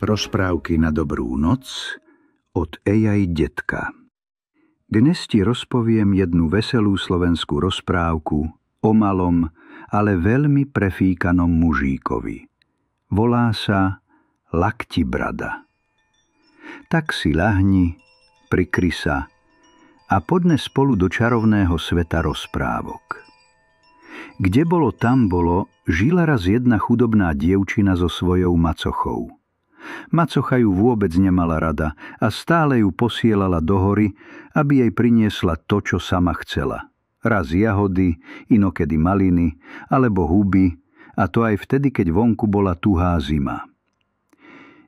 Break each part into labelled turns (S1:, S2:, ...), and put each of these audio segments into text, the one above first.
S1: Rozprávky na dobrú noc od Ejaj Detka. Dnes ti rozpoviem jednu veselú slovenskú rozprávku o malom, ale veľmi prefíkanom mužíkovi. Volá sa Laktibrada. Tak si ľahni, prikry sa a poďme spolu do čarovného sveta rozprávok. Kde bolo, tam bolo, žila raz jedna chudobná dievčina so svojou macochou. Macocha ju vôbec nemala rada a stále ju posielala do hory, aby jej priniesla to, čo sama chcela. Raz jahody, inokedy maliny, alebo huby, a to aj vtedy, keď vonku bola tuhá zima.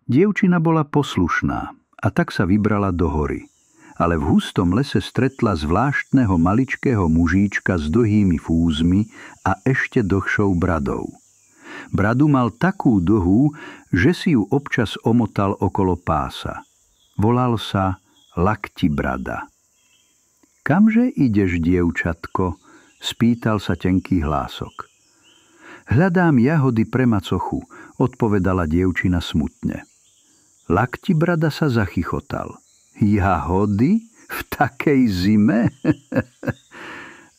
S1: Dievčina bola poslušná a tak sa vybrala do hory. Ale v hustom lese stretla zvláštneho maličkého mužíčka s dlhými fúzmi a ešte dlhšou bradou. Bradu mal takú dlhú, že si ju občas omotal okolo pása. Volal sa Laktibrada. Kamže ideš, dievčatko? Spýtal sa tenký hlások. Hľadám jahody pre macochu, odpovedala dievčina smutne. Laktibrada sa zachychotal. Jahody? V takej zime?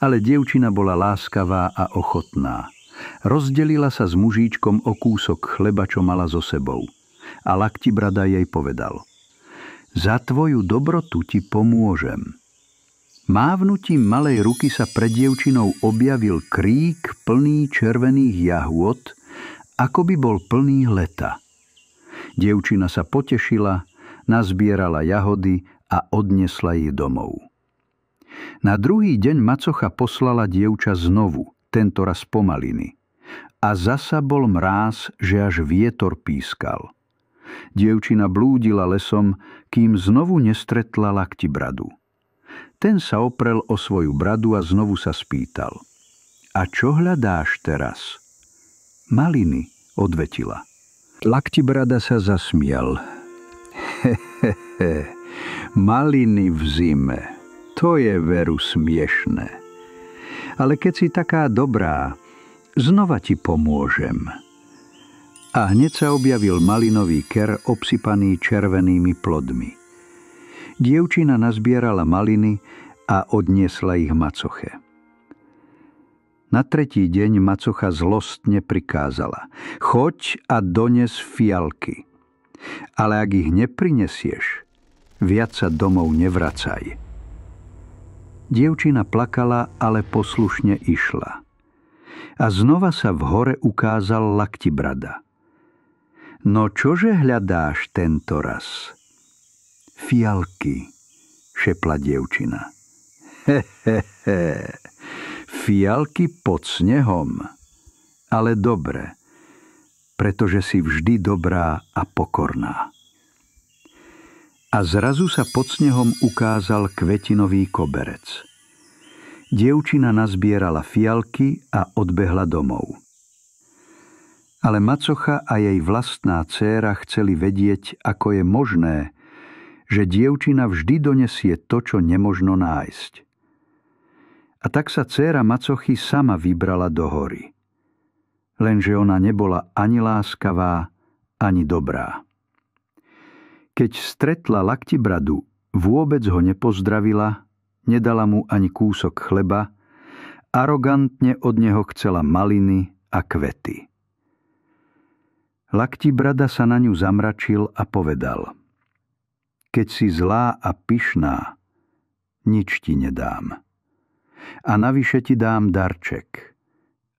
S1: Ale dievčina bola láskavá a ochotná. Rozdelila sa s mužíčkom o kúsok chleba, čo mala so sebou. A Laktibrada jej povedal: Za tvoju dobrotu ti pomôžem. Mávnutím malej ruky sa pred dievčinou objavil krík plný červených jahôd, ako by bol plný leta. Dievčina sa potešila, nazbierala jahody a odnesla ich domov. Na druhý deň macocha poslala dievča znovu, tentoraz po maliny. A zasa bol mráz, že až vietor pískal. Dievčina blúdila lesom, kým znovu nestretla Laktibradu. Ten sa oprel o svoju bradu a znovu sa spýtal: A čo hľadáš teraz? Maliny, odvetila. Laktibrada sa zasmial. Maliny v zime, to je veru smiešné. Ale keď si taká dobrá, znova ti pomôžem. A hneď sa objavil malinový ker obsypaný červenými plodmi. Dievčina nazbierala maliny a odniesla ich macoche. Na tretí deň macocha zlostne prikázala: Choď a dones fialky. Ale ak ich neprinesieš, viac sa domov nevracaj. Dievčina plakala, ale poslušne išla. A znova sa v hore ukázal Laktibrada. No čože hľadáš tento raz? Fialky, šepla dievčina. Fialky pod snehom. Ale dobre, pretože si vždy dobrá a pokorná. A zrazu sa pod snehom ukázal kvetinový koberec. Dievčina nazbierala fialky a odbehla domov. Ale macocha a jej vlastná dcéra chceli vedieť, ako je možné, že dievčina vždy donesie to, čo nemožno nájsť. A tak sa dcéra macochy sama vybrala do hory. Lenže ona nebola ani láskavá, ani dobrá. Keď stretla Laktibradu, vôbec ho nepozdravila, nedala mu ani kúsok chleba, arogantne od neho chcela maliny a kvety. Laktibrada sa na ňu zamračil a povedal: Keď si zlá a pyšná, nič ti nedám. A navyše ti dám darček,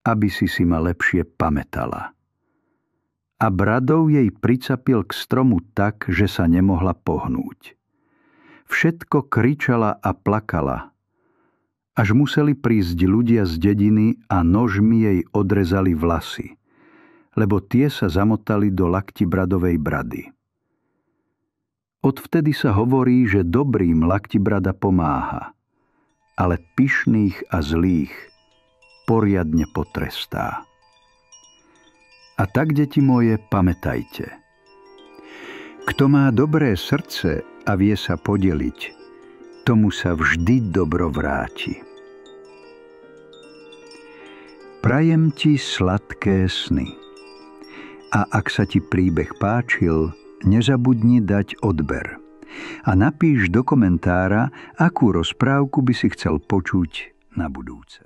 S1: aby si ma lepšie pamätala. A bradou jej pricapil k stromu tak, že sa nemohla pohnúť. Všetko kričala a plakala, až museli prísť ľudia z dediny a nožmi jej odrezali vlasy, lebo tie sa zamotali do Laktibradovej brady. Odvtedy sa hovorí, že dobrým Laktibrada pomáha, ale pyšných a zlých poriadne potrestá. A tak, deti moje, pamätajte. Kto má dobré srdce a vie sa podeliť, tomu sa vždy dobro vráti. Prajem ti sladké sny. A ak sa ti príbeh páčil, nezabudni dať odber. A napíš do komentára, akú rozprávku by si chcel počuť na budúce.